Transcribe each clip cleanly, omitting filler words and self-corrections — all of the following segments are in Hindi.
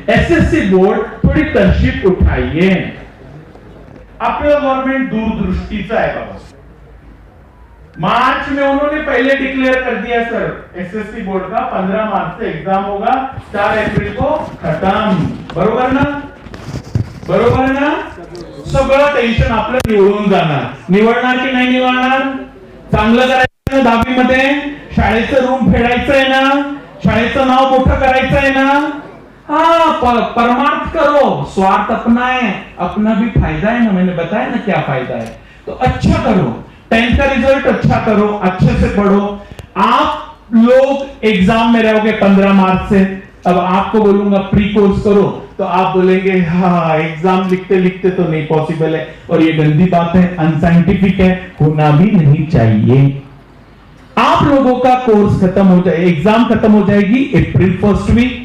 एसएससी बोर्ड थोडी तरशीप उठाइए. आपलं गवर्नमेंट दूरदृष्टीचं आहे बाबा. मार्च में उन्होंने पहले डिक्लेयर कर दिया सर एसएससी बोर्ड का 15 मार्च से एग्जाम होगा, 4 अप्रैल को खत्म. बरोबर ना? बरोबर ना? सगळं टेन्शन आपलं निवडून जाणार. निवडणार की नाही निवडणार? चांगलं करायचं 10वी मध्ये, शाळेचं रूम फेडायचंय ना, शाळेचं नाव मोठं करायचंय ना. हाँ परमार्थ करो, स्वार्थ अपना है, अपना भी फायदा है ना. मैंने बताया ना क्या फायदा है. तो अच्छा करो, 10th का रिजल्ट अच्छा करो, अच्छे से पढ़ो. आप लोग एग्जाम में रहोगे 15 मार्च से. अब आपको बोलूंगा प्री कोर्स करो तो आप बोलेंगे हाँ एग्जाम लिखते लिखते तो नहीं पॉसिबल है. और ये गंदी बात है, अनसाइंटिफिक है, होना भी नहीं चाहिए. आप लोगों का कोर्स खत्म हो जाए, एग्जाम खत्म हो जाएगी April 1st वीक.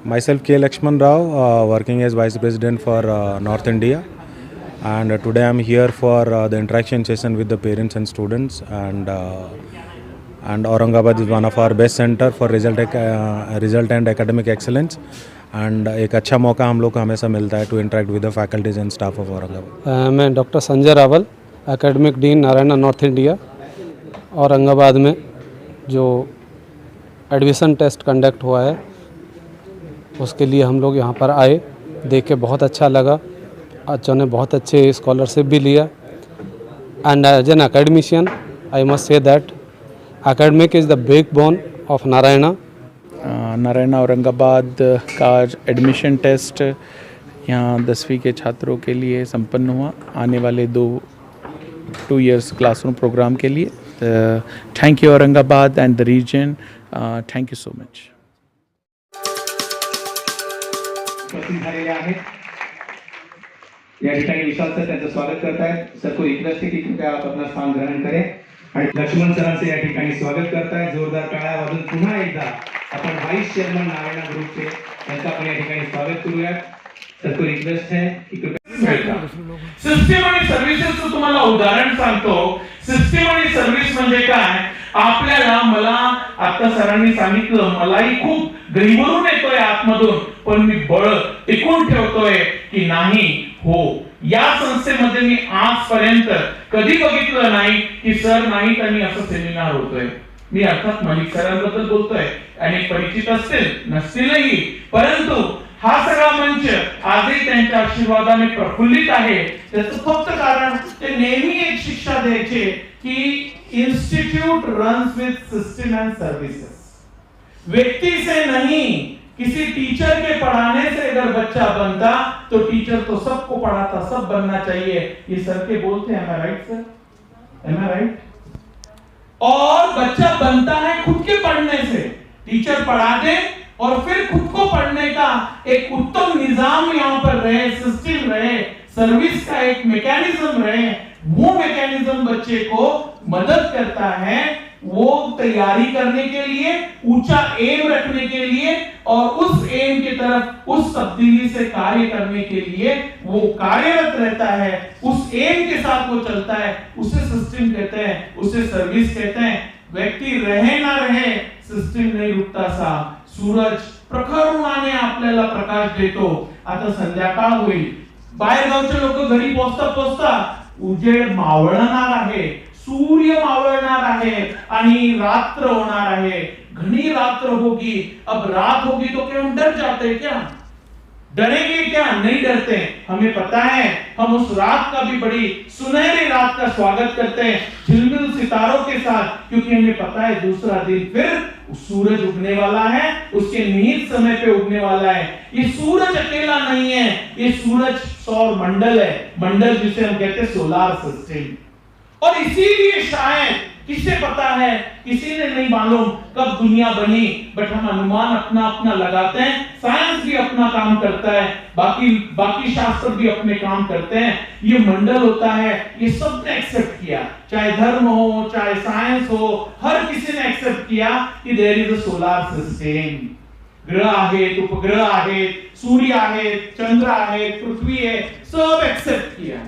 Myself K. Lakshman Rao, working as Vice President for North India, and today I am here for the interaction session with the parents and students, and Aurangabad is one of our best center for result and academic excellence, and एक अच्छा मौका हम लोग को हमेशा मिलता है to interact with the faculties and staff of Aurangabad. मैं doctor Sanjay Rawal, academic dean Narayana north India. Aurangabad में जो एडमिशन टेस्ट कंडक्ट हुआ है उसके लिए हम लोग यहाँ पर आए, देख के बहुत अच्छा लगा. बच्चों ने बहुत अच्छे स्कॉलरशिप भी लिया. And as an academician I must say that academic is the backbone of Narayana. Narayana Aurangabad का एडमिशन टेस्ट यहाँ 10वीं के छात्रों के लिए संपन्न हुआ आने वाले 2 years क्लासरूम प्रोग्राम के लिए. Thank you Aurangabad and the region. Thank you so much. या ठिकाणी विशाल सर त्यांचं स्वागत करतायत. सर को रिक्वेस्ट है की कृपया आप अपना स्थान ग्रहण करें. आणि लक्ष्मण सरांचे या ठिकाणी स्वागत करतायत. जोरदार टाळ्या वाजवून पुन्हा एकदा आपण वाइस चेअरमन नारायणा ग्रुपचे त्यांचं आपण या ठिकाणी स्वागत करूयात. सर को रिक्वेस्ट है की कृपया. सिस्टम आणि सर्व्हिसेसचं तुम्हाला उदाहरण सांगतो. सिस्टम आणि सर्व्हिस म्हणजे काय? आपल्याला मला आता सरांनी सांगितलं, मलाही खूप गहिवरून येतोय आतमधून, पण मी बळ टिकून ठेवतोय की नाही. हो, या संस्थेमध्ये मी आजपर्यंत कधी बघितलं नाही की सर नाहीत आणि असं सेमिनार होतोय. मी अर्थात मलिक सरांबद्दल बोलतोय, अनेक परिचित असतील नसतीलही, परंतु हा सगळा मंच आजही त्यांच्या आशीर्वादाने प्रफुल्लित आहे. त्याचं फक्त कारण ते नेहमी एक शिक्षा द्यायचे की institute runs with system and services. व्यक्ति से नहीं, किसी टीचर के पढ़ाने से अगर बच्चा बनता तो टीचर तो सबको पढ़ाता, सब बनना चाहिए. ये सर के बोलते हैं. am I right sir? am I right? और बच्चा बनता है खुद के पढ़ने से. टीचर पढ़ा दे और फिर खुद को पढ़ने का एक उत्तम निजाम यहाँ पर रहे, सिस्टम रहे, सर्विस का एक मैकेनिज्म रहे. वो मैकेनिज्म बच्चे को मदद करता है वो तैयारी करने के लिए, ऊंचा एम रखने के लिए और उस एम की तरफ उस तब्दीली से कार्य करने के लिए वो कार्यरत रहता है. उस एम के साथ वो चलता है. उसे सिस्टम कहते हैं, उसे सर्विस कहते हैं. व्यक्ती रहे ना रहे, सिस्टम नहीं रुकता. सा सूरज प्रखर उन्हाने आपल्याला प्रकाश देतो. आता संध्याकाळ होईल, बाहेर गावचे लोक घरी पोहोचता पोहोचता उजेड मावळणार आहे, सूर्य मावळणार आहे आणि रात्र होणार आहे. घनी रात्र होगी. अब रात होगी तो क्या हम डर जाते हैं? क्या डरेंगे? क्या नहीं डरते. हमें पता है हम उस रात का भी बड़ी सुनहरी रात का स्वागत करते हैं झिलमिल सितारों के साथ, क्योंकि हमें पता है दूसरा दिन फिर सूरज उगने वाला है, उसके निहित समय पे उगने वाला है. ये सूरज अकेला नहीं है, ये सूरज सौर मंडल है. मंडल जिसे हम कहते हैं सोलार सिस्टम. और इसीलिए शायद किसे पता है, किसी ने नहीं मालूम कब दुनिया बनी, बट हम अनुमान अपना अपना लगाते हैं. साइंस भी अपना काम करता है, बाकी शास्त्र भी अपने काम करते हैं. ये मंडल होता है, ये सबने एक्सेप्ट किया, चाहे धर्म हो चाहे साइंस हो, हर किसी ने एक्सेप्ट किया कि there is a solar system. ग्रह आहेत, उपग्रह आहेत, सूर्य आहेत, चंद्र आहेत, पृथ्वी आहे, सब एक्सेप्ट किया.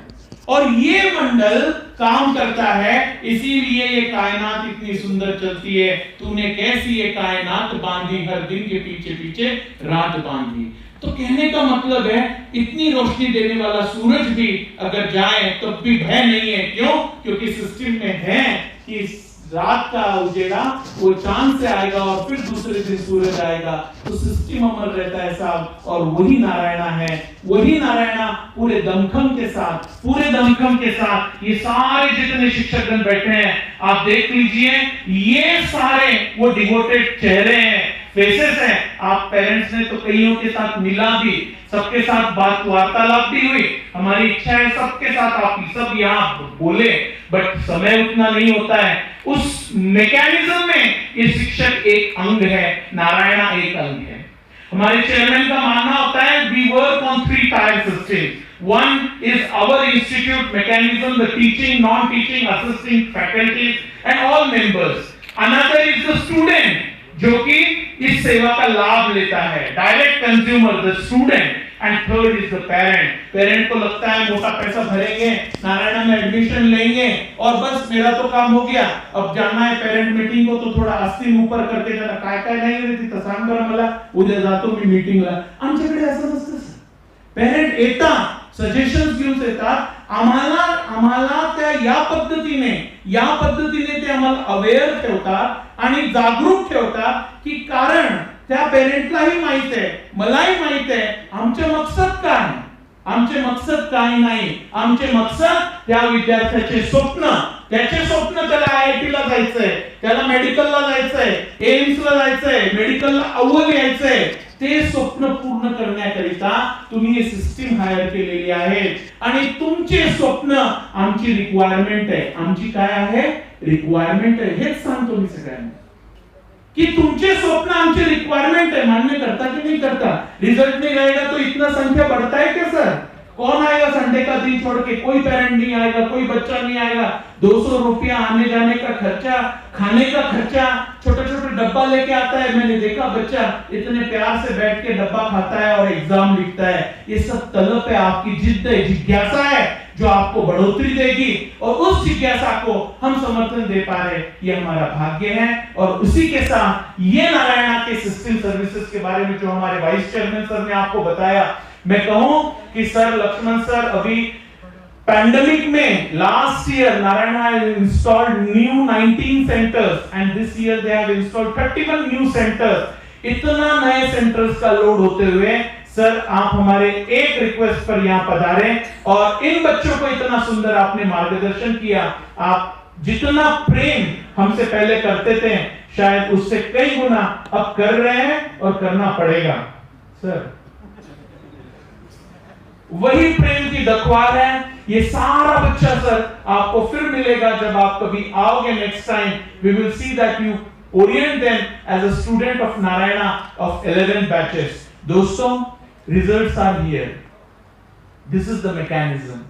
और ये मंडल काम करता है, इसीलिए ये कायनात इतनी सुंदर चलती है। तूने कैसी ये कायनात बांधी, हर दिन के पीछे पीछे रात बांधी। तो कहने का मतलब है इतनी रोशनी देने वाला सूरज भी अगर जाए तब भी भय नहीं है। क्यों? क्योंकि सिस्टम में है कि रात का उजेड़ा वो चांद से आएगा और फिर दूसरे दिन सूरज आएगा, तो सिस्टम अमर रहता है साहब। और वही नारायणा है, वही नारायणा पूरे दमखम के साथ, पूरे दमखम के साथ ये सारे जितने शिक्षकगण बैठे हैं, आप देख लीजिए, ये सारे वो डिवोटेड चेहरे हैं, फेसेस हैं। आप पेरेंट्स ने तो कईयों के साथ मिला भी, सबके साथ बात वार्तालाप भी हुई। हमारी इच्छा है सबके साथ आप सब यहाँ बोले, बट समय उतना नहीं होता है। उस मैकेनिज्म में ये शिक्षक एक अंग है, नारायणा एक अंग है। हमारे चेयरमैन का मानना होता है we work on 3 tier system. One is our institute mechanism, the teaching, non teaching, assisting faculties and all members. Another is the student, जो कि इस सेवा का लाभ लेता है, direct consumer the student. And third is the parent. Parent को लगता है मोटा पैसा भरेंगे, नारायणा में एडमिशन लेंगे और बस मेरा तो काम हो गया, अब जाना है पेरेंट मीटिंग को तो थोडा आस्तीन ऊपर करके जाना, काय काय नाही रे तिथं सांग बरं मला, उद्या जातो मी मीटिंगला। आमच्याकडे असं नसतं सर। पेरेंट येतात, सजेशन्स घेऊन येतात, आम्हाला त्या या पद्धतीने ते आम्हाला अवेअर ठेवतात आणि जागरूक ठेवतात की कारण त्या पेरेंटलाही माहित आहे, मलाही माहित आहे आमचे मकसद काय, आमचे मकसद काय नाही। आमचे मकसद त्या विद्यार्थ्याचे स्वप्न, त्याचे स्वप्न, त्याला आयआयटी ला जायचंय, त्याला मेडिकलला जायचंय, एम्स ला जायचंय, मेडिकलला अव्वल यायचंय, ते स्वप्न पूर्ण करण्याकरिता तुम्ही हे सिस्टीम हायर केलेली आहे। आणि तुमचे स्वप्न आमची रिक्वायरमेंट आहे। आमची काय आहे? रिक्वायरमेंट आहे। हेच सांगतो मी सगळ्यांना कि तुमचे स्वप्न आमचे रिक्वायरमेंट है। मान्य करता कि नहीं करता? रिजल्ट नहीं रहेगा तो इतना संख्या बढ़ता है क्या सर? कौन आएगा संडे का दिन छोड़ के? कोई पेरेंट नहीं आएगा, कोई बच्चा नहीं आएगा। 200 रुपया आने जाने का खर्चा, खाने का खर्चा, छोटा छोटा डब्बा लेके आता है। मैंने देखा बच्चा इतने प्यार से बैठ के डब्बा खाता है और एग्जाम लिखता है। ये सब तलब है, आपकी जिद्द है, जिज्ञासा है जो आपको बढ़ोतरी देगी, और उस जिज्ञासा को हम समर्थन दे पा रहे, ये हमारा भाग्य है। और उसी के साथ ये नारायणा के सिस्टम सर्विसेज के बारे में जो हमारे वाइस चेयरमैन सर ने आपको बताया, मैं कहूं कि सर लक्ष्मण सर अभी पैंडेमिक में last year Narayana has installed new 19 centres and this year they have installed 31 new centres. इतना नए सेंटर्स का लोड होते हुए सर आप हमारे एक रिक्वेस्ट पर यहां पधारे और इन बच्चों को इतना सुंदर आपने मार्गदर्शन किया। आप जितना प्रेम हमसे पहले करते थे शायद उससे कई गुना अब कर रहे हैं और करना पड़ेगा। सर वही प्रेम की दखवार है। ये सारा बच्चा सर आपको फिर मिलेगा जब आप कभी आओगे next time. We will see that you orient them as a student of Narayana of 11 batches. दोस्तों results are here. This is the mechanism.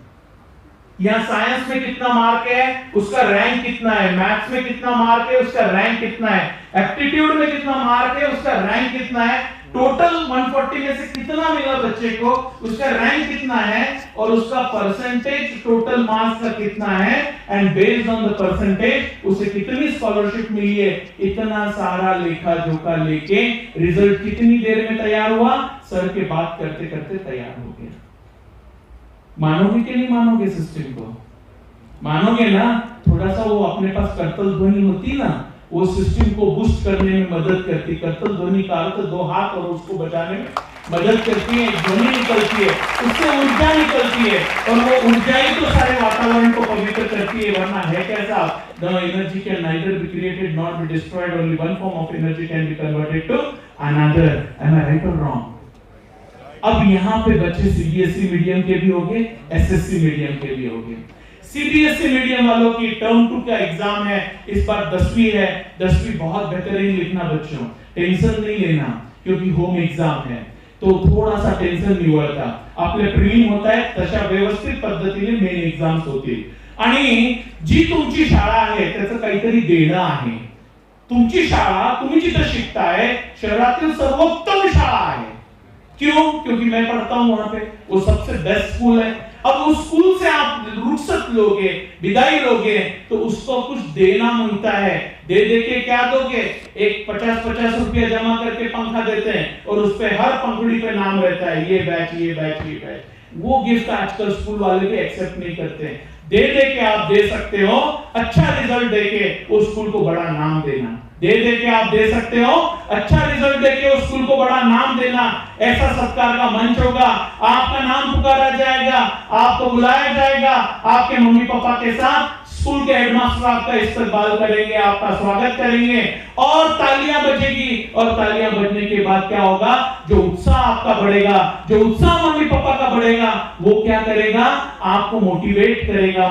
यहाँ साइंस में कितना मार्क है उसका रैंक कितना है, मैथ्स में कितना मार्क है उसका रैंक कितना है, एप्टीट्यूड में कितना मार्क है उसका रैंक कितना है, टोटल 140 में से कितना मिला बच्चे को उसका रैंक कितना है, और उसका परसेंटेज टोटल मार्क्स का कितना है, and based on the percentage उसे कितनी स्कॉलरशिप मिली है। इतना सारा लेखा जोखा लेके रिजल्ट कितनी देर में तैयार हुआ? सर के बात करते करते तैयार हो गया। मानोगे कि नहीं मानोगे? सिस्टम को मानोगे ना? थोड़ा सा वो अपने पास कर्तल ध्वनि होती ना, वो सिस्टम को बूस्ट करने में मदद करती। कर्तल ध्वनि का अर्थ दो हाथ और उसको बचाने में मदद करती है, ध्वनि निकलती है, उससे ऊर्जा निकलती है, और वो ऊर्जा ही तो सारे वातावरण को पवित्र करती है। वरना है कैसा? The energy can neither be created nor be destroyed. Only one form of energy can be converted to another. Am I right or wrong? अब यहाँ पे बच्चे सीबीएसई मीडियम के भी होंगे, एसएससी मीडियम के भी होंगे। सीबीएसई मीडियम वालों की टर्म 2 का एग्जाम है, इस बार 10वीं है। 10वीं बहुत बेहतरीन लिखना बच्चों, टेंशन नहीं लेना क्योंकि होम एग्जाम है तो थोड़ा सा टेंशन नहीं होता। आपले प्रीलिम होत आहे तशा व्यवस्थित पद्धतीने मेन एग्जाम्स होतील, आणि जी तुमची शाळा आहे त्याचं काहीतरी देणं आहे। तुमची शाळा तुम्ही जिथे शिकताय शहरातील सर्वोत्तम शाळा आहे। क्यों? क्योंकि मैं पढ़ता हूं वहां पे, वो सबसे बेस्ट स्कूल है। अब उस स्कूल से आप रुखसत लोगे, विदाई लोगे, तो उसको कुछ देना मांगता है। दे दे के क्या दोगे? एक 50-50 रुपया जमा करके पंखा देते हैं और उस पे हर पंखुड़ी पे नाम रहता है, ये बैच, ये बैच, ये बैच। वो गिफ्ट आजकल स्कूल वाले भी एक्सेप्ट नहीं करते। दे दे के आप दे सकते हो, अच्छा रिजल्ट दे के उस स्कूल को बड़ा नाम देना। दे दे के आप दे सकते हो, अच्छा रिजल्ट दे के उस स्कूल को बड़ा नाम देना। ऐसा सत्कार का मंच होगा, आपका नाम पुकारा जाएगा, आपको बुलाया जाएगा, आपके मम्मी पापा के साथ स्कूल के हेडमास्टर आपका इस्तकबाल करेंगे, आपका स्वागत करेंगे और तालियां बजेगी। और तालियां बजने के बाद क्या होगा? जो उत्साह आपका बढ़ेगा, जो उत्साह मम्मी पापा का बढ़ेगा, वो क्या करेगा? आपको मोटिवेट करेगा।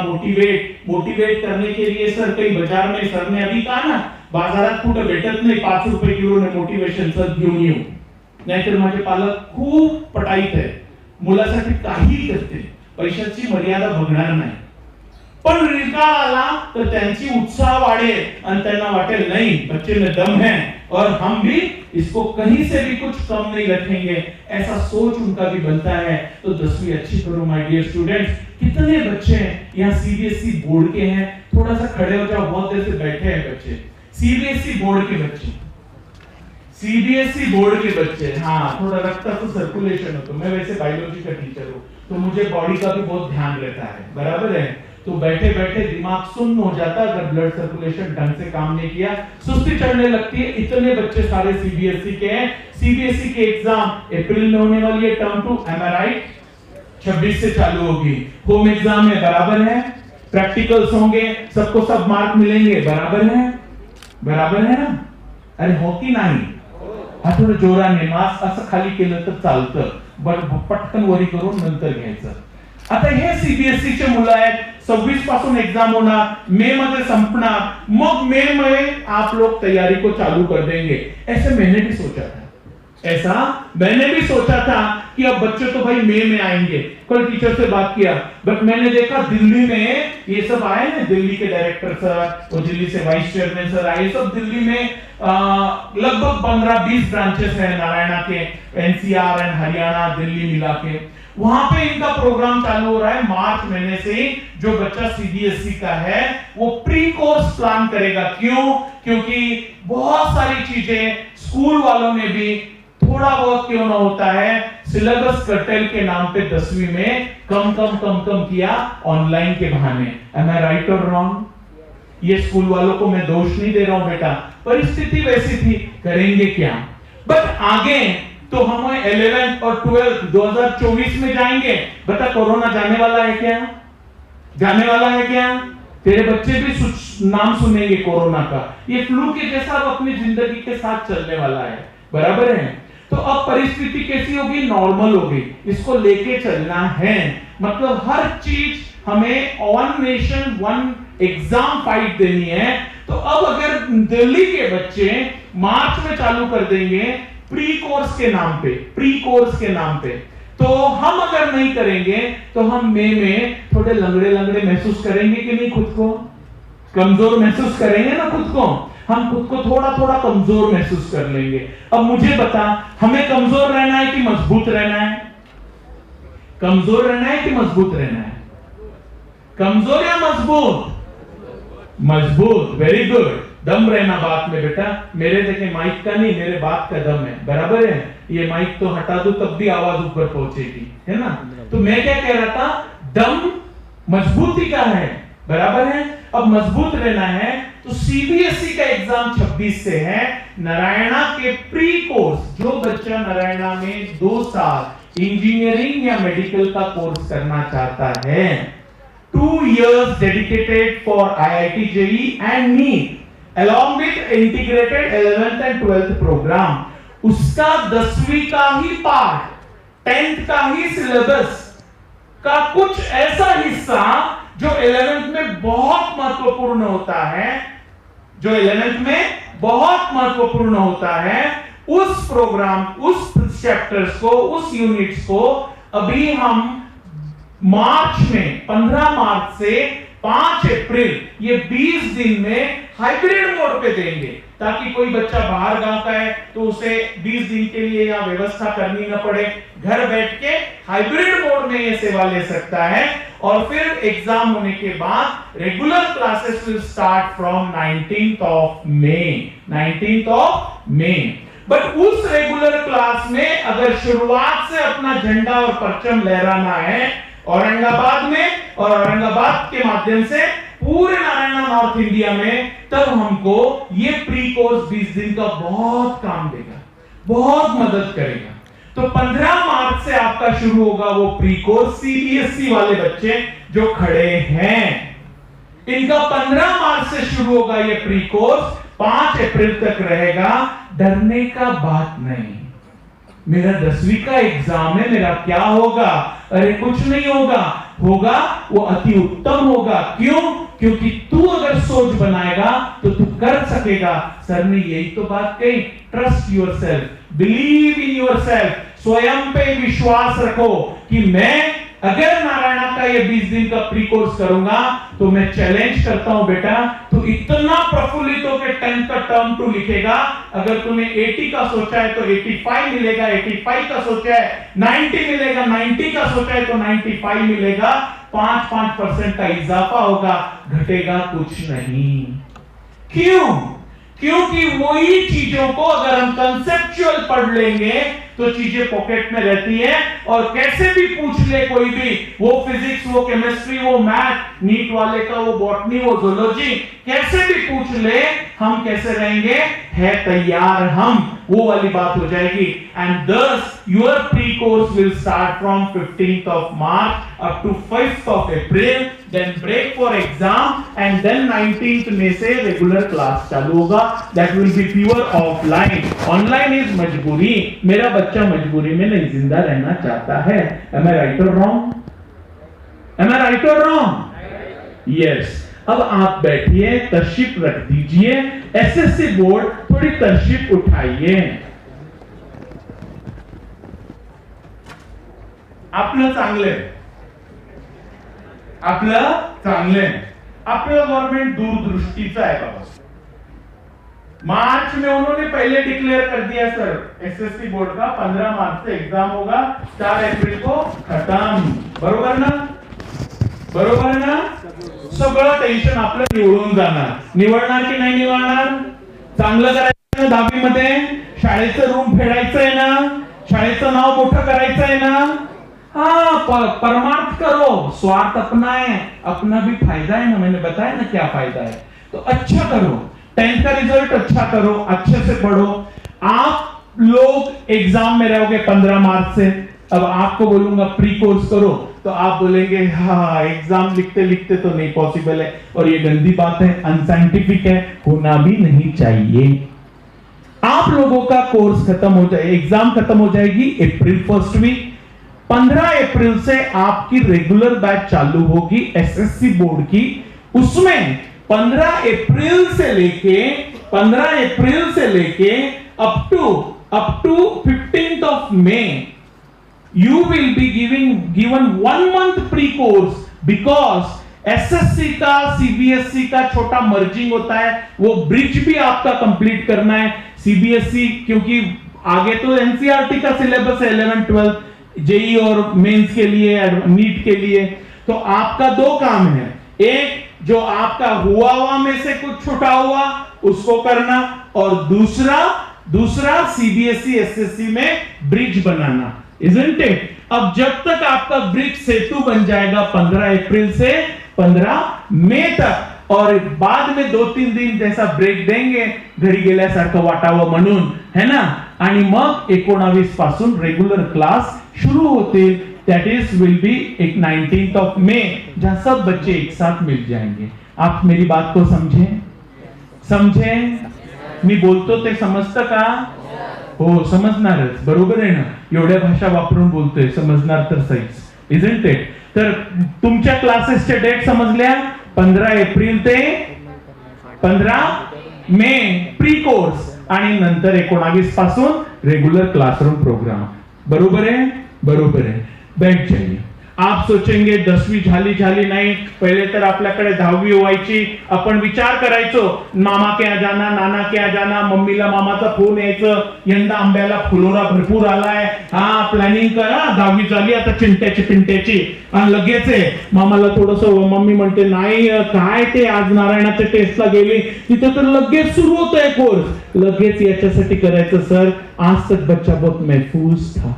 मोटिवेट करने के लिए सर कई बाजार में सर ने अभी कहा ना, बाजारात कुठं भेटत नाही 5 रुपये किलो ने मोटिवेशन सर घेऊन येऊ, नाहीतर माझे पालक खूप पटाईत आहे, मुलासाठी काही करते, पैशाची मर्यादा बघणार नाही। पण रिकाल आला तर त्यांची उत्साह वाढेल आणि त्यांना वाटेल नहीं बच्चे में दम है और हम भी इसको कहीं से भी कुछ कम नहीं रखेंगे, ऐसा सोच उनका भी बनता है। तो 10वीं अच्छी करो माय डियर स्टूडेंट्स। कितने बच्चे यहाँ सीबीएसई बोर्ड के हैं? थोड़ा सा खड़े हो जाओ, बहुत देर से बैठे हैं बच्चे। सीबीएसई बोर्ड के बच्चे, सीबीएसई बोर्ड के बच्चे, हाँ थोड़ा रक्त तो सर्कुलेशन हो। तो मैं वैसे बायोलॉजी का टीचर हूँ, तो मुझे बॉडी का भी बहुत ध्यान रहता है, बराबर है। तो बैठे बैठे दिमाग सुन्न हो जाता है अगर ब्लड सर्कुलेशन ढंग से काम नहीं किया, सुस्ती चढ़ने लगती है। इतने बच्चे सारे सीबीएसई के हैं। सीबीएसई के एग्जाम अप्रैल में होने वाली है, टर्म 2, एम आई राइट? 26 से चालू होगी। होम एग्जाम है, बराबर है। प्रैक्टिकल्स होंगे, सबको सब मार्क मिलेंगे, बराबर है, बराबर है ना? अरे हो की नाही? हा थोडं जोराने मास्क असं खाली केलं तर चालतं, बट पटकन वरी करून नंतर घ्यायचं। आता हे सीबीएसई चे मुलं आहेत, 26 पासून एग्जाम होणार, मई मध्ये संपणार, मग मई में आप लोग तैयारी को चालू कर देंगे। ऐसे मैंने भी सोचा था, ऐसा मैंने भी सोचा था कि अब बच्चे तो भाई मई में आएंगे। कल टीचर से बात किया, बट मैंने देखा दिल्ली में ये सब आए ना, दिल्ली के डायरेक्टर सर और दिल्ली से वाइस चेयरमैन सर आए, सब दिल्ली में लगभग 15-20 ब्रांचेस हैं नारायणा के, एनसीआर एंड हरियाणा दिल्ली मिला के। वहां पे इनका प्रोग्राम चालू हो रहा है मार्च महीने से। जो बच्चा सीबीएसई का है वो प्री कोर्स प्लान करेगा। क्यों? क्योंकि बहुत सारी चीजें स्कूल वालों ने भी थोड़ा बहुत क्यों ना होता है सिलेबस कर्टेल के नाम पे 10वीं में कम किया ऑनलाइन के बहाने। एम आई राइट और रॉन्ग? ये स्कूल वालों को मैं दोष नहीं दे रहा हूं बेटा, परिस्थिति वैसी थी, करेंगे क्या? बट आगे तो हम 11th और 12th 2024 में जाएंगे। बता कोरोना जाने वाला है क्या? जाने वाला है क्या? तेरे बच्चे भी नाम सुनेंगे कोरोना का। ये फ्लू के जैसा अब अपनी जिंदगी के साथ चलने वाला है, बराबर है। तो अब परिस्थिति कैसी होगी? नॉर्मल होगी। इसको लेके चलना है, मतलब हर चीज हमें one nation one exam fight देनी है। तो अब अगर दिल्ली के बच्चे मार्च में चालू कर देंगे प्री कोर्स के नाम पे, प्री कोर्स के नाम पे, तो हम अगर नहीं करेंगे तो हम मई में थोड़े लंगड़े महसूस करेंगे कि नहीं? खुद को कमजोर महसूस करेंगे ना खुद को। हम खुद को थोड़ा कमजोर महसूस कर लेंगे। अब मुझे बता, हमें कमजोर रहना है कि मजबूत रहना है? कमजोर रहना है कि मजबूत रहना है? कमजोर या मजबूत? मजबूत, वेरी गुड। दम रहना बात में बेटा। मेरे देखे माइक का नहीं, मेरे बात का दम है, बराबर है। ये माइक तो हटा दो तब भी आवाज ऊपर पहुंचेगी, है ना? तो मैं क्या कह रहा था, दम मजबूती का है, बराबर है। अब मजबूत रहना है तो सीबीएसई का एग्जाम 26 से है। नारायणा के प्री कोर्स, जो बच्चा नारायणा में 2 साल इंजीनियरिंग या मेडिकल का कोर्स करना चाहता है, 2 years dedicated for IIT JEE and NEET along with integrated 11th and 12th program, उसका 10वीं का ही पार्ट, 10th का ही सिलेबस का कुछ ऐसा हिस्सा जो 11th में बहुत महत्वपूर्ण होता है, जो 11th में बहुत महत्वपूर्ण होता है, उस प्रोग्राम, उस चैप्टर्स को, उस यूनिट्स को अभी हम मार्च में 15 मार्च से 5 अप्रैल ये 20 दिन में हाइब्रिड मोड पे देंगे, ताकि कोई बच्चा बाहर गांव का है तो उसे 20 दिन के लिए यहाँ व्यवस्था करनी न पड़े। घर बैठ के हाइब्रिड मोड में ये सेवा ले सकता है। और फिर एग्जाम होने के बाद regular classes will start from 19th of May। But उस रेगुलर क्लास में अगर शुरुआत से अपना झंडा और परचम लहराना है औरंगाबाद में और औरंगाबाद के माध्यम से पूरे नारायणा नॉर्थ इंडिया में, तब हमको ये प्री कोर्स 20 दिन का बहुत काम देगा, बहुत मदद करेगा। तो 15 मार्च से आपका शुरू होगा वो प्री कोर्स। सीबीएसई वाले बच्चे जो खड़े हैं, इनका 15 मार्च से शुरू होगा ये प्री कोर्स, 5 अप्रैल तक रहेगा। डरने का बात नहीं। मेरा 10वीं का एग्जाम है, मेरा क्या होगा? अरे कुछ नहीं होगा, होगा वो अति उत्तम होगा। क्यों? क्योंकि तू अगर सोच बनाएगा तो तू कर सकेगा। सर ने यही तो बात कही, trust yourself, believe in yourself. स्वयं पे विश्वास रखो कि मैं अगर नारायणा का ये 20 दिन का प्री कोर्स करूंगा तो मैं चैलेंज करता हूं बेटा, तू इतना प्रफुल्लित होकर 10th का टर्म 2 लिखेगा। अगर तूने 80 का सोचा है तो 85 मिलेगा, 85 का सोचा है 90 मिलेगा, 90 का सोचा है तो 95 मिलेगा। 5% का इजाफा होगा, घटेगा कुछ नहीं। क्यों? क्योंकि वही चीजों को अगर हम कंसेप्चुअल पढ़ लेंगे तो चीजें पॉकेट में रहती है। और कैसे भी पूछ ले कोई भी, वो फिजिक्स, वो केमिस्ट्री, वो मैथ, नीट वाले का वो बॉटनी, वो जूलॉजी, कैसे भी पूछ ले, हम कैसे रहेंगे? है तैयार हम, वो वाली बात हो जाएगी। And thus your pre-course will start from 15th of March up to 5th of April, then break for exam, and then 19th में से regular class चालू होगा। That will be pure offline. Online is मजबूरी। मेरा बच्चा मजबूरी में नहीं जिंदा रहना चाहता है। Am I right or wrong? Am I right or wrong? Yes. अब आप बैठिए, तशरीफ रख दीजिए। एसएससी बोर्ड थोड़ी तशरीफ उठाइए। आपलं चांगले, आपलं चांगले, आपलं गवर्नमेंट दूरदृष्टीचं आहे बाबा। मार्च में उन्होंने पहले डिक्लेयर कर दिया सर, एसएससी बोर्ड का 15 मार्च से एग्जाम होगा, 4 अप्रैल को खत्म। बरोबर ना? बरोबर ना? सगळं टेन्शन आपलं निवडून जाणार। निवडणार की नाही निवडणार? चांगलं करायचं ना 10वी मध्ये, शाळेचं रूम फेडायचंय ना, शाळेचं नाव मोठं करायचंय ना। हाँ, परमार्थ करो, स्वार्थ अपना है, अपना भी फायदा है ना, मैंने बताया ना क्या फायदा है। तो अच्छा करो, 10th का रिजल्ट अच्छा करो, अच्छे से पढ़ो। आप लोग एग्जाम में रहोगे 15 मार्च से। अब आपको बोलूंगा प्री कोर्स करो तो आप बोलेंगे हाँ एग्जाम लिखते लिखते तो नहीं पॉसिबल है, और ये गंदी बात है, अनसाइंटिफिक है, होना भी नहीं चाहिए। आप लोगों का कोर्स खत्म हो जाए, एग्जाम खत्म हो जाएगी अप्रैल 1st वीक। 15 अप्रैल से आपकी रेगुलर बैच चालू होगी एसएससी बोर्ड की। उसमें 15 अप्रैल से लेके up to 15th of May you will be given 1 month pre-course, because SSC का सीबीएसई का छोटा मर्जिंग होता है, वो ब्रिज भी आपका कंप्लीट करना है। सीबीएसई क्योंकि आगे तो एनसीईआरटी का सिलेबस है 11th 12th जेई और मेंस के लिए, नीट के लिए। तो आपका 2 काम है, एक जो आपका हुआ में से कुछ छुटा हुआ उसको करना, और दूसरा सीबीएसई एसएससी में ब्रिज बनाना, isn't it? अब जब तक आपका ब्रिज सेतु बन जाएगा 15 अप्रैल से 15 मई तक, और बाद में 2-3 दिन जैसा ब्रेक देंगे घरी गेल्यासारखं वाटावं म्हणून, है ना, आणि मग 19 पासून रेगुलर क्लास शुरू होते। That is will be 19th of May, जहां सब बच्चे एक साथ मिल जाएंगे। आप मेरी बात को समझे? मी बोलतो ते समजतं का? हो, समजणारच, बरोबर आहे ना? एवढ्या भाषा वापरून बोलतोय, समजणार तर सहीच, isn't it? तर तुमच्या क्लासेसचे डेट समजल्या? 15 एप्रिल ते 15 मे प्री कोर्स, आणि नंतर 19 पासून रेगुलर क्लासरूम प्रोग्राम। बरोबर आहे? बरोबर आहे, बैठ जाइए। आप सोचेंगे 10वी झाली नाही, पहिले तर आपल्याकडे 10वी व्हायची, आपण विचार करायचो मामा के यहाँ जाना, नाना के यहाँ जाना, मम्मीला मामाचा फोन यायचं, यंदा आंब्याला फुलोरा भरपूर आलाय, हा प्लॅनिंग करा, 10वी झाली आता चिंट्याची पिंट्याची, आणि लगेच आहे मामाला थोडस, मम्मी म्हणते नाही काय ते आज नारायणाच्या टेस्टला गेली तिथे तर लगेच सुरू होतोय कोर्स, लगेच याच्यासाठी करायचं सर, आज तक बच्चा बहुत महफूज था,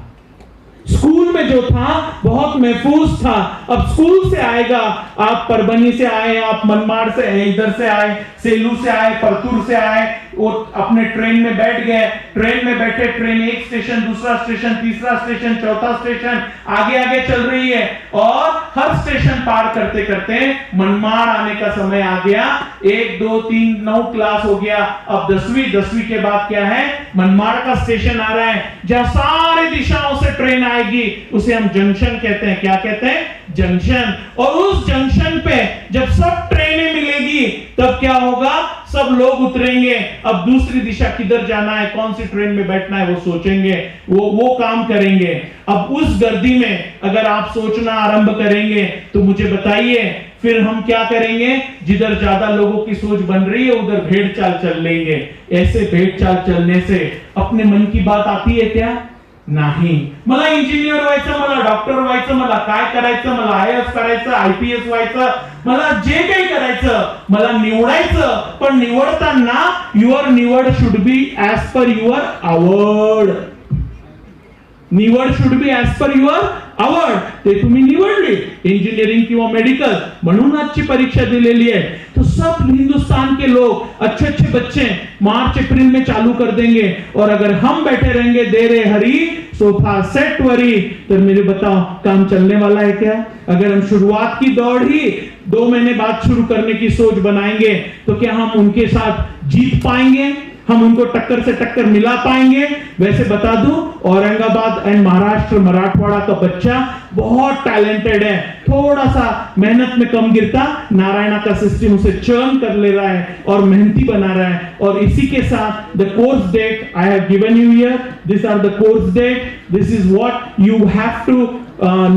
स्कूल में जो था बहुत महफूज था, अब स्कूल से आएगा, आप परभनी से आए, आप मनमाड़ से इधर से आए, सेलू से आए, परतूर से आए, वो अपने ट्रेन में बैठ गए, ट्रेन में बैठे, ट्रेन एक स्टेशन, दूसरा स्टेशन, तीसरा स्टेशन, चौथा स्टेशन, आगे आगे चल रही है, और हर स्टेशन पार करते करते मनमाड़ आने का समय आ गया, 1 2 3 9 क्लास हो गया, अब 10वीं के बाद क्या है, मनमाड़ का स्टेशन आ रहा है, जहां सारी दिशाओं से ट्रेन आएगी, उसे हम जंक्शन कहते हैं, क्या कहते हैं, जंक्शन, और उस जंक्शन पे जब सब ट्रेनें मिलेगी तब क्या होगा, सब लोग उतरेंगे, अब दूसरी दिशा किधर जाना है, कौन सी ट्रेन में बैठना है वो सोचेंगे, वो काम करेंगे। अब उस गर्दी में अगर आप सोचना आरंभ करेंगे तो मुझे बताइए फिर हम क्या करेंगे, जिधर ज्यादा लोगों की सोच बन रही है उधर भेड़ चाल चल लेंगे, ऐसे भेड़ चाल चलने से अपने मन की बात आती है क्या, नाही, मला इंजिनियर व्हायचं, मला डॉक्टर व्हायचं, मला काय करायचं, मला IAS करायचं, IPS व्हायचं, मला जे काही करायचं, मला निवडायचं, पण निवडताना युअर निवड should be as per your आवड, निवड should be as per your आवड, ते तुम्ही निवडली इंजीनियरिंग किंवा मेडिकल म्हणून आजची परीक्षा दिलेली है, तो सब हिंदुस्तान के लोग अच्छे अच्छे बच्चे मार्च अप्रैल में चालू कर देंगे, और अगर हम बैठे रहेंगे दे रे हरी सोफा सेट वरी, तो मेरे बताओ काम चलने वाला है क्या। अगर हम शुरुआत की दौड़ ही 2 महीने बाद शुरू करने की सोच बनाएंगे तो क्या हम उनके साथ जीत पाएंगे, हम उनको टक्कर से टक्कर मिला पाएंगे। वैसे बता दूं औरंगाबाद एंड महाराष्ट्र मराठवाड़ा का बच्चा बहुत टैलेंटेड है, थोड़ा सा मेहनत में कम गिरता, नारायणा का सिस्टम उसे चर्न कर ले रहा है और मेहनती बना रहा है। और इसी के साथ the course date I have given you here, this are the course date, this is what you have to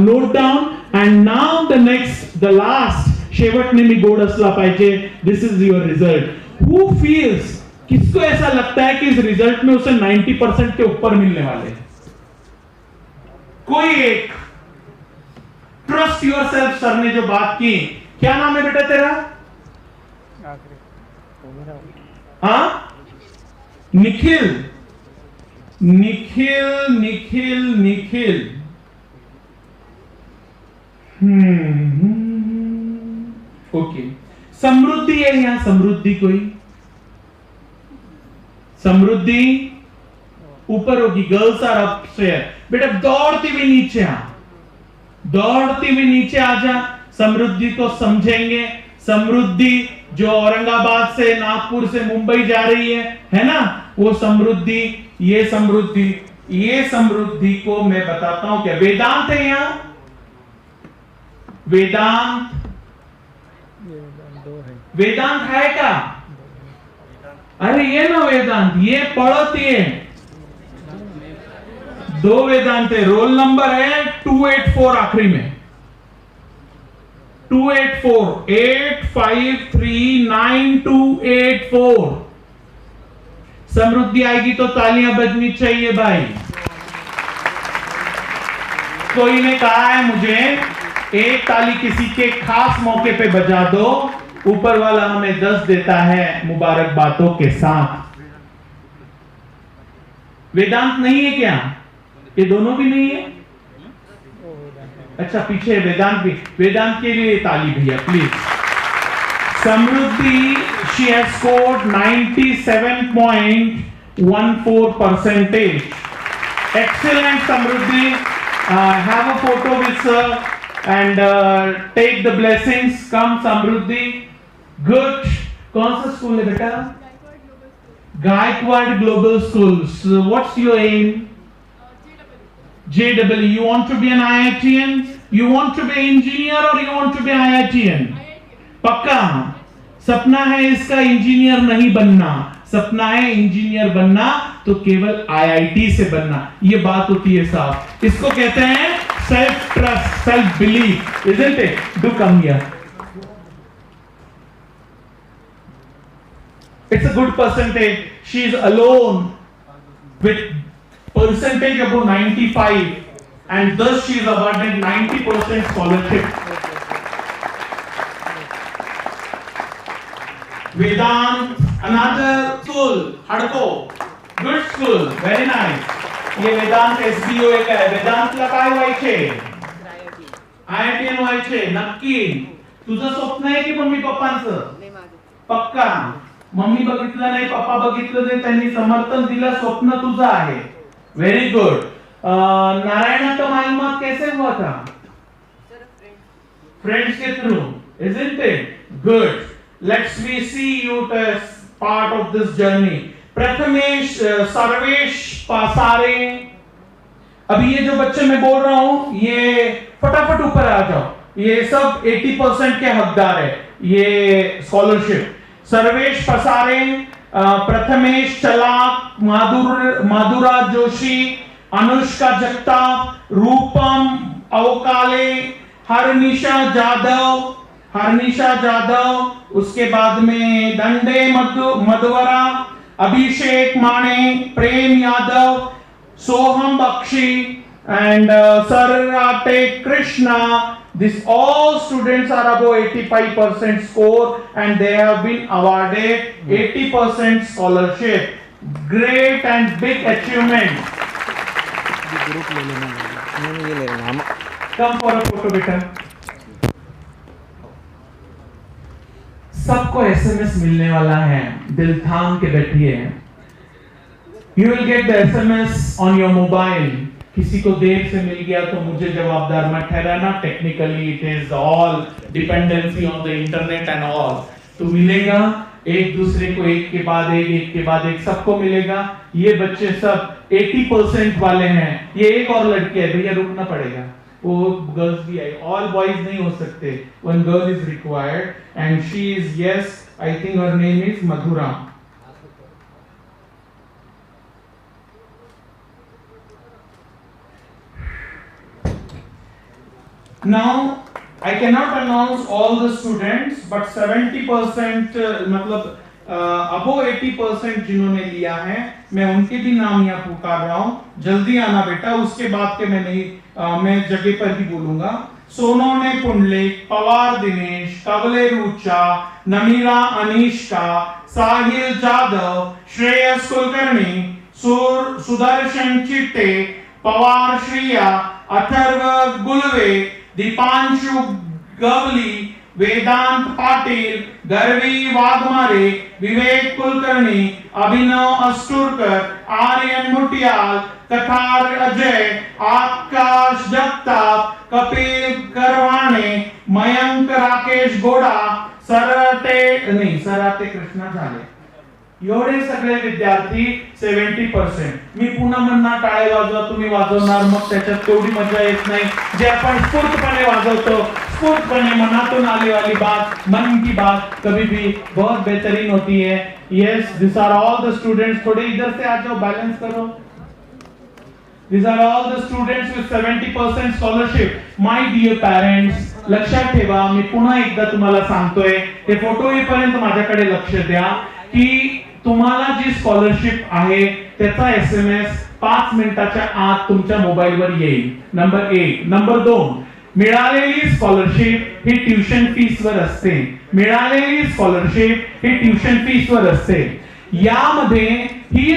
note down, and now the next the last, शेवट नेहमी गोड असला पाहिजे, this is your result. Who feels, किसको ऐसा लगता है कि इस रिजल्ट में उसे 90% के ऊपर मिलने वाले हैं, कोई एक। ट्रस्ट योरसेल्फ सर ने जो बात की, क्या नाम है बेटा तेरा, हाँ निखिल, निखिल निखिल निखिल, ओके। समृद्धि है यहां, समृद्धि कोई, समृद्धि ऊपर होगी, गर्ल्स आर अपस्टेयर, बेटा दौड़ती हुई नीचे आ, दौड़ती हुई नीचे आ जा, समृद्धि को समझेंगे। समृद्धि जो औरंगाबाद से नागपुर से मुंबई जा रही है ना, वो समृद्धि, ये समृद्धि, ये समृद्धि को मैं बताता हूं क्या, वेदांत है यहां, वेदांत, वेदांत है क्या, अरे ये ना वेदांत, ये पढ़ती है, 2 वेदांत है, रोल नंबर है 284 आखिरी में, 284 8539 समृद्धि आएगी तो तालियां बजनी चाहिए भाई। कोई ने कहा है मुझे एक ताली किसी के खास मौके पे बजा दो, ऊपर वाला हमें 10 देता है मुबारकबादों के साथ। वेदांत नहीं है क्या, ये दोनों भी नहीं है, अच्छा पीछे वेदांत भी, वेदांत के लिए ताली भैया please. Samriddhi, she has scored 97.14%. Excellent Samruddhi, have a photo with sir and take the blessings. Come Samruddhi, good. कौन सा स्कूल है बेटा, Gaikwad Global Schools. So what's your aim? JEE. You want to be an IITian? You want to be engineer or you want to be IITian? पक्का सपना है इसका इंजीनियर नहीं बनना, सपना है इंजीनियर बनना तो केवल IIT से बनना, ये बात होती है साहब, इसको कहते हैं self-trust, self-belief, isn't it? Do come here. It's a good percentage. She is alone with percentage above 95, and thus she is awarded 90% scholarship. Vedant, another school, Hadko, good school, very nice. ये वेदांत SBO एक आहे. वेदांतला काय व्हायचे? IITN व्हायचे. नक्की. तुझं स्वप्न आहे की मम्मी पप्पांचं? पक्का. मम्मी बघितलं नाही, पप्पा बघितलं नाही, त्यांनी समर्थन दिलं, स्वप्न तुझं आहे. Very good. नारायण का मालूमात कैसे हुआ था? फ्रेंड्स के through, isn't it? Good. Let's we see you as part of this journey. Prathamesh, Sarvesh Pasare. अभी ये जो बच्चे मैं बोल रहा हूं, ये फटाफट ऊपर आ जाओ. ये सब 80% के हकदार है ये स्कॉलरशिप. सर्वेश पसारे, प्रथमेश चलाक, माधुरा जोशी, अनुष्का जगताप, रूपम अवकाले, हरनिशा जाधव, उसके बाद में दंडे मधुवरा, अभिषेक माने, प्रेम यादव, सोहम Bakshi, and Sarate Krishna. These all students are above 85% score, and they have been awarded 80% scholarship. Great and big achievement. Come for a photo, beta. सबको SMS मिलने वाला है. दिल थाम के बैठिए. You will get the SMS on your mobile. किसी को देर से मिल गया तो मुझे जवाबदार मत ठहराना. Technically it is all dependency on the internet and all. तो मिलेगा एक दूसरे को, एक के बाद एक सबको मिलेगा. ये बच्चे सब 80% वाले हैं. ये एक और लड़की है, भैया रुकना पड़ेगा. वो गर्ल्स भी आई, ऑल बॉयज नहीं हो सकते. One girl is required and she is, yes, I think her name is Mathura. Now I cannot announce all the students, but 70% मतलब above 80% जिन्होंने लिया है, मैं उनके भी नाम यहाँ पुकार रहा हूँ. जल्दी आना बेटा. उसके बाद के मैं नहीं, मैं जगह पर ही बोलूंगा. सोनोने पुंडलिक, पवार दिनेश, कवले रुचा, नमीरा अनीशका, साहिल जाधव, श्रेयस कुलकर्णी, सुदर्शन चिट्टे, पवार श्रिया, अथर्व गुलवे, दीपांशु गवली, वेदांत पाटिल, गर्वी वाघमारे, विवेक कुलकर्णी, अभिनव अस्तुरकर, आर्यन मुटियाल, कथार अजय, आकाश जगताप, कपिल करवाणे, मयंक राकेश गोडा, सराते कृष्णा झाले. एवढे सगळे विद्यार्थी 70%. मी पुन्हा म्हणणार टाळे वाजवा, तुम्ही वाजवणार, मग त्याच्यात तेवढी मजा येत नाही. जे आपण स्फूर्तपणे वाजवतो, स्फूर्तपणे मनातून आने वाली बात, मन की बात कभी भी बहुत बेहतरीन होती है. Yes, this are all the students. थोड़े इधर से आ जाओ, बैलेंस करो. These are all the students with 70% scholarship. My dear parents, लक्षात ठेवा, मी पुन्हा एकदा तुम्हाला सांगतोय, हे फोटो येईपर्यंत माझ्याकडे लक्ष द्या की तुम्हाला जी स्कॉलरशिप आहे त्याचा SMS 5 मिनिटाच्या आत तुमच्या मोबाईलवर येईल. नंबर 1. नंबर 2, मिळालेली स्कॉलरशिप ही ट्युशन फीस वर असते. मिळालेली स्कॉलरशिप ही ट्युशन फीस वर असते. यामध्ये ही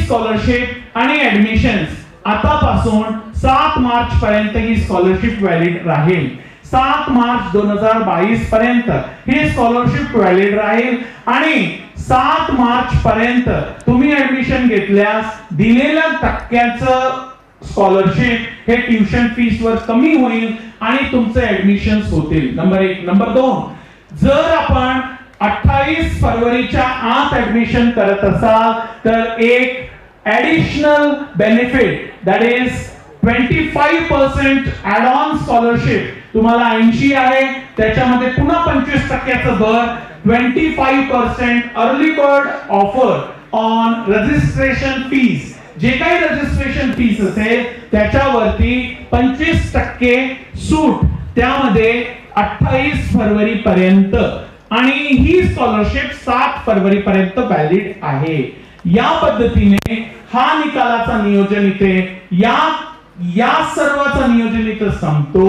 स्कॉलरशिप आणि ऍडमिशन्स आतापासून 7 मार्च पर्यंत ही स्कॉलरशिप व्हॅलिड राहील. 7 मार्च 2022 पर्यंत ही स्कॉलरशिप व्हॅलिड राहील आणि 7 मार्च पर्यंत तुम्ही ऍडमिशन घेतल्यास दिलेल्या टक्क्याचं स्कॉलरशिप हे ट्युशन फीस वर कमी होईल आणि तुमचे ऍडमिशन्स होतील. नंबर 1. नंबर 2, जर आपण 28 फरवरीच्या आत ऍडमिशन करत असाल तर एक additional benefit, that is 25% add on scholarship तुम्हाला 80 आहे, त्याच्यामध्ये पुन्हा 25% भर, 25% early bird offer on registration fees. जे काही रजिस्ट्रेशन फीस असेल त्याच्यावरती 25% सूट, त्यामध्ये 28 फरवरी पर्यंत, आणि ही स्कॉलरशिप 7 फरवरी पर्यंत व्हॅलिड आहे. या पद्धतीने हा निकालाचा नियोजन इथे या सर्वाचा नियोजन इथे संपतो.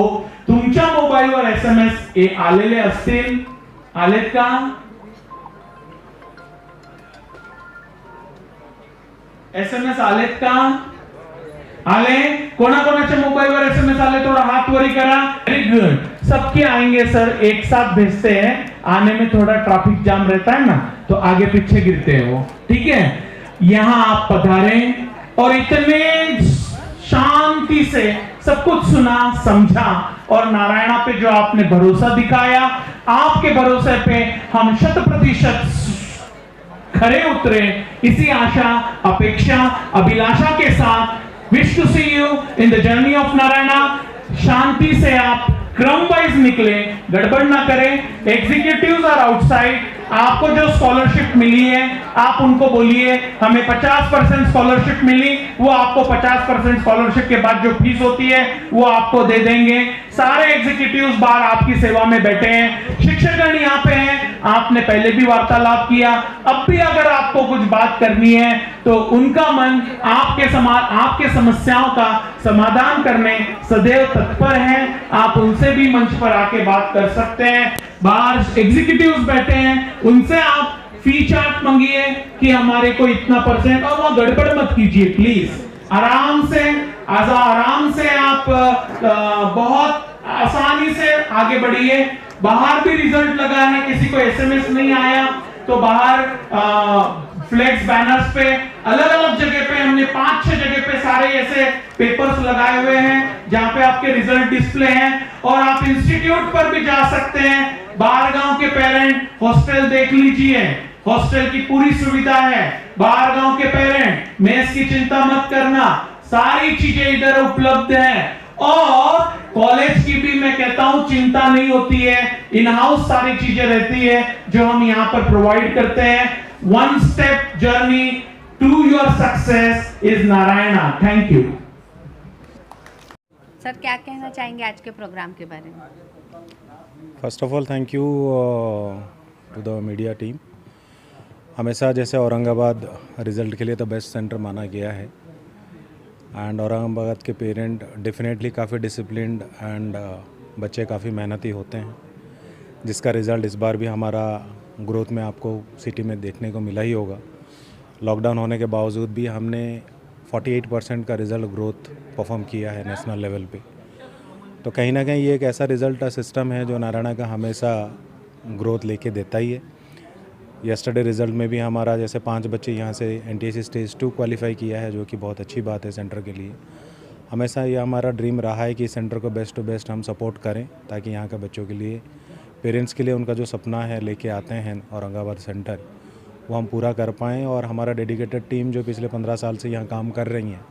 तुमच्या मोबाईलवर SMS आलेले असतील, आलेत का? SMS आलेत का? आले? कोणाकोणाच्या मोबाईलवर SMS आले थोड़ा हाथ वरी करा. वेरी गुड, सबके आएंगे सर, एक साथ भेजते हैं. आने में थोड़ा ट्रैफिक जाम रहता है ना, तो आगे पीछे गिरते हैं वो. ठीक है, यहाँ आप पधारे और इतने शांति से सब कुछ सुना, समझा, और नारायणा पे जो आपने भरोसा दिखाया, आपके भरोसे पे हम 100% खरे उतरे. इसी आशा, अपेक्षा, अभिलाषा के साथ wish to see you in the journey of Narayana. शांति से आप क्रम वाइज निकले, गड़बड़ ना करें. Executives are outside. आपको जो स्कॉलरशिप मिली है आप उनको बोलिए हमें 50% स्कॉलरशिप मिली, वो आपको 50% स्कॉलरशिप के बाद जो फीस होती है वो आपको दे देंगे. सारे एग्जीक्यूटिव्स बाहर आपकी सेवा में बैठे हैं. शिक्षकगण यहाँ पे हैं, आपने पहले भी वार्तालाप किया. अब भी अगर आपको कुछ बात करनी है तो उनका मन आपके समस्याओं का समाधान करने सदैव तत्पर है. आप उनसे भी मंच पर आके बात कर सकते हैं. बाहर एग्जीक्यूटिव्स बैठे हैं, उनसे आप फी चार्ट मांगिए कि हमारे को इतना %, और वहां गड़बड़ मत कीजिए प्लीज. आराम से आप बहुत आसानी से आगे बढ़िए. बाहर भी रिजल्ट लगा है, किसी को SMS नहीं आया तो बाहर फ्लेक्स बैनर्स पे अलग अलग जगह पे हमने 5-6 जगह पे सारे ऐसे पेपर्स लगाए हुए हैं जहां पे आपके रिजल्ट डिस्प्ले हैं. और आप इंस्टीट्यूट पर भी जा सकते हैं. बाहर गांव के पेरेंट हॉस्टल देख लीजिए, हॉस्टल की पूरी सुविधा है. बाहर गांव के पेरेंट मेस की चिंता मत करना, सारी चीजें इधर उपलब्ध हैं. और कॉलेज की भी मैं कहता हूं चिंता नहीं होती है, इन हाउस सारी चीजें रहती है जो हम यहां पर प्रोवाइड करते हैं. One step journey to your success is Narayana. Thank you. Sir, क्या कहना चाहेंगे आज के प्रोग्राम के बारे में? First of all thank you to the media team. हमेशा जैसे औरंगाबाद रिज़ल्ट के लिए तो बेस्ट सेंटर माना गया है, एंड औरंगाबाद के पेरेंट डेफिनेटली काफ़ी डिसिप्लिन्ड एंड बच्चे काफ़ी मेहनती होते हैं, जिसका रिज़ल्ट इस बार भी हमारा ग्रोथ में आपको सिटी में देखने को मिला ही होगा. लॉकडाउन होने के बावजूद भी हमने 48% का रिज़ल्ट ग्रोथ परफॉर्म किया है नेशनल लेवल पे. तो कहीं ना कहीं ये एक ऐसा रिज़ल्ट सिस्टम है जो नारायणा का हमेशा ग्रोथ लेके देता ही है. यस्टरडे रिज़ल्ट में भी हमारा जैसे 5 बच्चे यहाँ से NTSC स्टेज 2 क्वालिफाई किया है, जो कि बहुत अच्छी बात है सेंटर के लिए. हमेशा ये हमारा ड्रीम रहा है कि सेंटर को बेस्ट टू बेस्ट हम सपोर्ट करें, ताकि यहाँ के बच्चों के लिए, पेरेंट्स के लिए उनका जो सपना है लेके आते हैं औरंगाबाद सेंटर, वो हम पूरा कर पाएँ. और हमारा डेडिकेटेड टीम जो पिछले 15 साल से यहाँ काम कर रही हैं,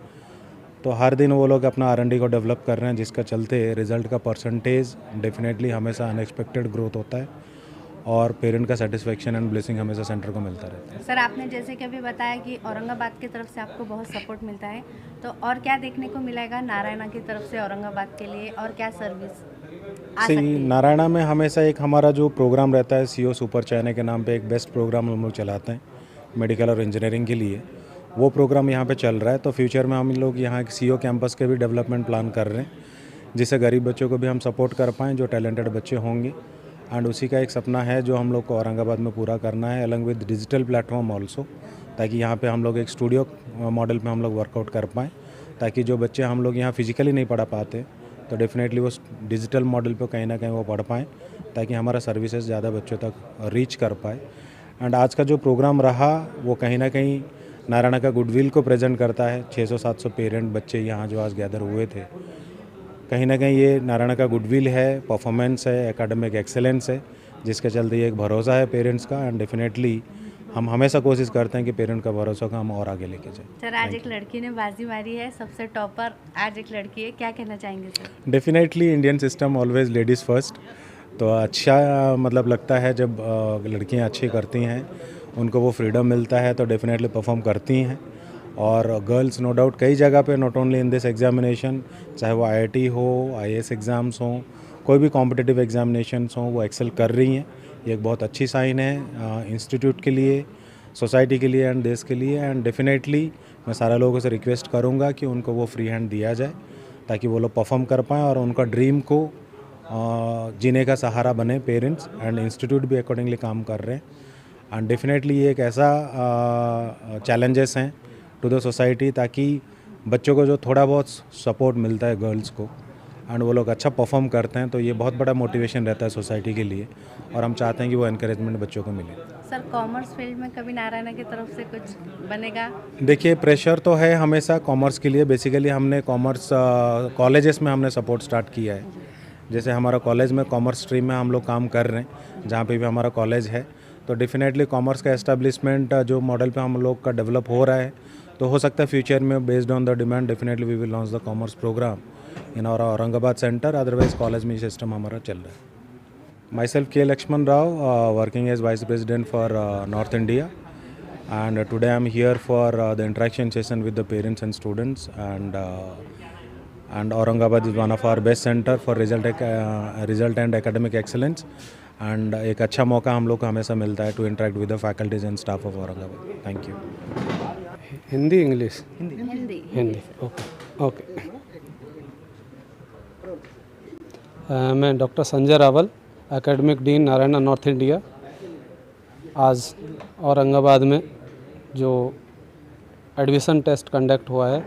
तो हर दिन वो लोग अपना R&D को डेवलप कर रहे हैं, जिसका चलते रिज़ल्ट का परसेंटेज डेफिनेटली हमेशा अनएक्सपेक्टेड ग्रोथ होता है और पेरेंट का सेटिस्फेक्शन एंड ब्लेसिंग हमेशा सेंटर को मिलता रहता है. सर, आपने जैसे कि अभी बताया कि औरंगाबाद की तरफ से आपको बहुत सपोर्ट मिलता है, तो और क्या देखने को मिलेगा नारायणा की तरफ से औरंगाबाद के लिए, और क्या सर्विस आ सकती है? नारायणा में हमेशा एक हमारा जो प्रोग्राम रहता है CO सुपर चाइना के नाम पे एक बेस्ट प्रोग्राम हम लोग चलाते हैं मेडिकल और इंजीनियरिंग के लिए. वो प्रोग्राम यहाँ पे चल रहा है. तो फ्यूचर में हम लोग यहाँ CO कैंपस के भी डेवलपमेंट प्लान कर रहे हैं, जिससे गरीब बच्चों को भी हम सपोर्ट कर पाएँ, जो टैलेंटेड बच्चे होंगे. एंड उसी का एक सपना है जो हम लोग को औरंगाबाद में पूरा करना है, along with digital platform also, ताकि यहाँ पे हम लोग एक स्टूडियो मॉडल पे हम लोग वर्कआउट कर पाएँ, ताकि जो बच्चे हम लोग यहाँ फिजिकली नहीं पढ़ा पाते तो डेफिनेटली वो डिजिटल मॉडल पे कहीं ना कहीं वो पढ़ पाएँ, ताकि हमारा सर्विसेज ज़्यादा बच्चों तक रीच कर पाए. एंड आज का जो प्रोग्राम रहा वो कहीं ना कहीं नारायणा का गुडविल को प्रेजेंट करता है. 600-700 पेरेंट बच्चे यहाँ जो आज गैदर हुए थे, कहीं ना कहीं ये नारायणा का गुडविल है, परफॉर्मेंस है, एकेडमिक एक्सेलेंस है, जिसके चलते ये एक भरोसा है पेरेंट्स का. एंड डेफिनेटली हम हमेशा कोशिश करते हैं कि पेरेंट का भरोसा का हम और आगे लेके जाएं. सर, आज एक लड़की ने बाजी मारी है, सबसे टॉपर आज एक लड़की है, क्या कहना चाहेंगे sir? Definitely Indian system always ladies first. तो अच्छा मतलब लगता है जब लड़कियां अच्छी करती हैं, उनको वो फ्रीडम मिलता है तो डेफिनेटली परफॉर्म करती हैं. और गर्ल्स नो डाउट कई जगह पे not only in this examination, चाहे वो IIT हो, IAS एग्ज़ाम्स हों, कोई भी कॉम्पिटिटिव एग्जामिनेशंस हों, वो एक्सेल कर रही हैं। ये एक बहुत अच्छी साइन है इंस्टीट्यूट के लिए, सोसाइटी के लिए एंड देश के लिए। एंड डेफिनेटली मैं सारे लोगों से रिक्वेस्ट करूँगा कि उनको वो फ्री हैंड दिया जाए ताकि वो लोग परफॉर्म कर पाएँ और उनका ड्रीम को जीने का सहारा बने पेरेंट्स, एंड इंस्टीट्यूट भी अकॉर्डिंगली काम कर रहे हैं। एंड डेफिनेटली ये एक ऐसा चैलेंजेस हैं टू द सोसाइटी ताकि बच्चों को जो थोड़ा बहुत सपोर्ट मिलता है गर्ल्स को एंड वो लोग अच्छा परफॉर्म करते हैं, तो ये बहुत बड़ा मोटिवेशन रहता है सोसाइटी के लिए, और हम चाहते हैं कि वो एनकरेजमेंट बच्चों को मिले। सर कॉमर्स फील्ड में कभी नारायणा की तरफ से कुछ बनेगा? देखिए प्रेशर तो है हमेशा कॉमर्स के लिए। बेसिकली हमने कॉमर्स कॉलेजेस में हमने सपोर्ट स्टार्ट किया है। जैसे हमारा कॉलेज में कॉमर्स स्ट्रीम में हम लोग काम कर रहे हैं, जहाँ पे भी हमारा कॉलेज है, तो डेफिनेटली कॉमर्स का एस्टेब्लिशमेंट जो मॉडल पे हम लोग का डेवलप हो रहा है, तो हो सकता है फ्यूचर में based on the demand definitely we will launch the commerce program in our Aurangabad centre. Otherwise college में सिस्टम हमारा चल रहा है। Myself K. Lakshman Rao, working as vice president for north India, and today I'm here for the interaction session with the parents and students, and Aurangabad is one of our best center for result and academic excellence, and एक अच्छा मौका हम लोग को हमेशा मिलता है to interact with the faculties and staff of Aurangabad. Thank you. Hindi English? Hindi. Hindi, okay okay. मैं doctor Sanjay Rawal, academic dean Narayana north India. आज औरंगाबाद में जो एडमिशन टेस्ट कंडक्ट हुआ है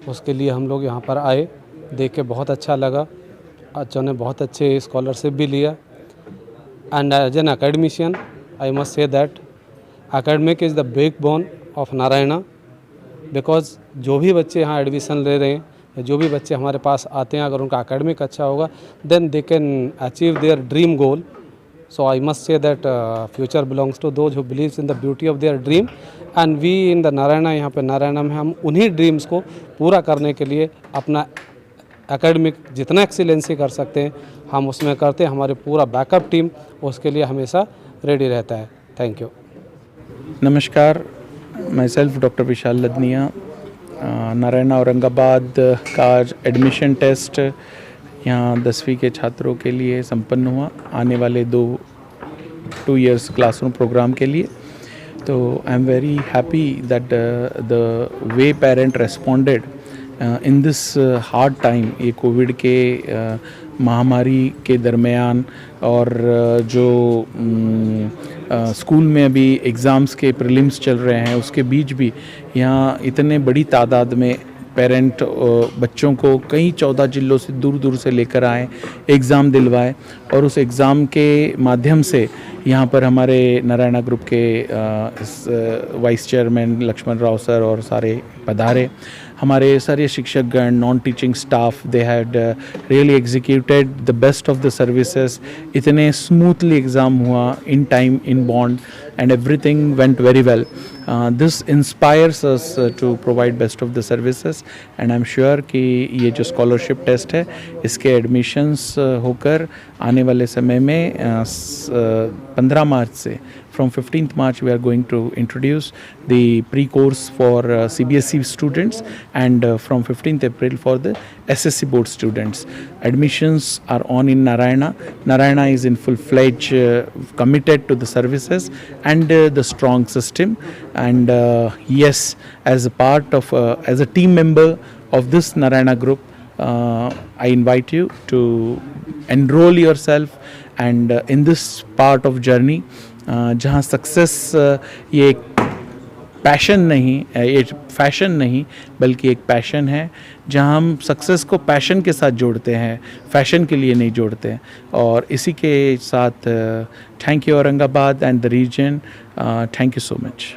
उसके लिए हम लोग यहाँ पर आए, देख के बहुत अच्छा लगा। बच्चों ने बहुत अच्छे स्कॉलरशिप भी लिया, and as an academician I must say that academic is the backbone of Narayana, because जो भी बच्चे यहाँ एडमिशन ले रहे हैं, जो भी बच्चे हमारे पास आते हैं, अगर उनका एकेडमिक अच्छा होगा then they can achieve their dream goal. So I must say that future belongs to those who believes in the beauty of their dream, and we in the Narayana, यहाँ पे नारायणा में हम उन्हीं ड्रीम्स को पूरा करने के लिए अपना एकेडमिक जितना एक्सीलेंसी कर सकते हैं हम उसमें करते हैं। हमारे पूरा बैकअप टीम उसके लिए हमेशा रेडी रहता है। Thank you. नमस्कार, मैं सेल्फ डॉक्टर विशाल लदनिया। नारायणा औरंगाबाद का आज एडमिशन टेस्ट यहाँ 10वीं के छात्रों के लिए संपन्न हुआ, आने वाले 2 इयर्स क्लासरूम प्रोग्राम के लिए। तो I am very happy that the way parent responded in this hard time, ये कोविड के महामारी के दरमियान, और जो स्कूल में अभी एग्ज़ाम्स के प्रीलिम्स चल रहे हैं उसके बीच भी यहाँ इतने बड़ी तादाद में पेरेंट बच्चों को कई 14 जिलों से दूर दूर से लेकर आए, एग्ज़ाम दिलवाए, और उस एग्ज़ाम के माध्यम से यहाँ पर हमारे नारायणा ग्रुप के vice chairman Laxman Rao sir और सारे पधारे। हमारे सारे शिक्षकगण, non teaching staff, they had really executed the best of the services. इतने स्मूथली एग्ज़ाम हुआ, in time, in bond, and everything went very well. This inspires us to provide best of the services, and I'm sure कि ये जो scholarship test है इसके admissions होकर आने वाले समय में 15 मार्च से from 15th March we are going to introduce the pre-course for CBSE students, and from 15th April for the SSC board students. Admissions are on in Narayana. Narayana is in full-fledged committed to the services and the strong system, and yes, as a part of as a team member of this Narayana group, I invite you to enroll yourself and in this part of journey, जहाँ सक्सेस ये एक पैशन नहीं, ये फैशन नहीं, बल्कि एक पैशन है, जहाँ हम सक्सेस को पैशन के साथ जोड़ते हैं, फैशन के लिए नहीं जोड़ते हैं। और इसी के साथ thank you Aurangabad and the region, thank you so much.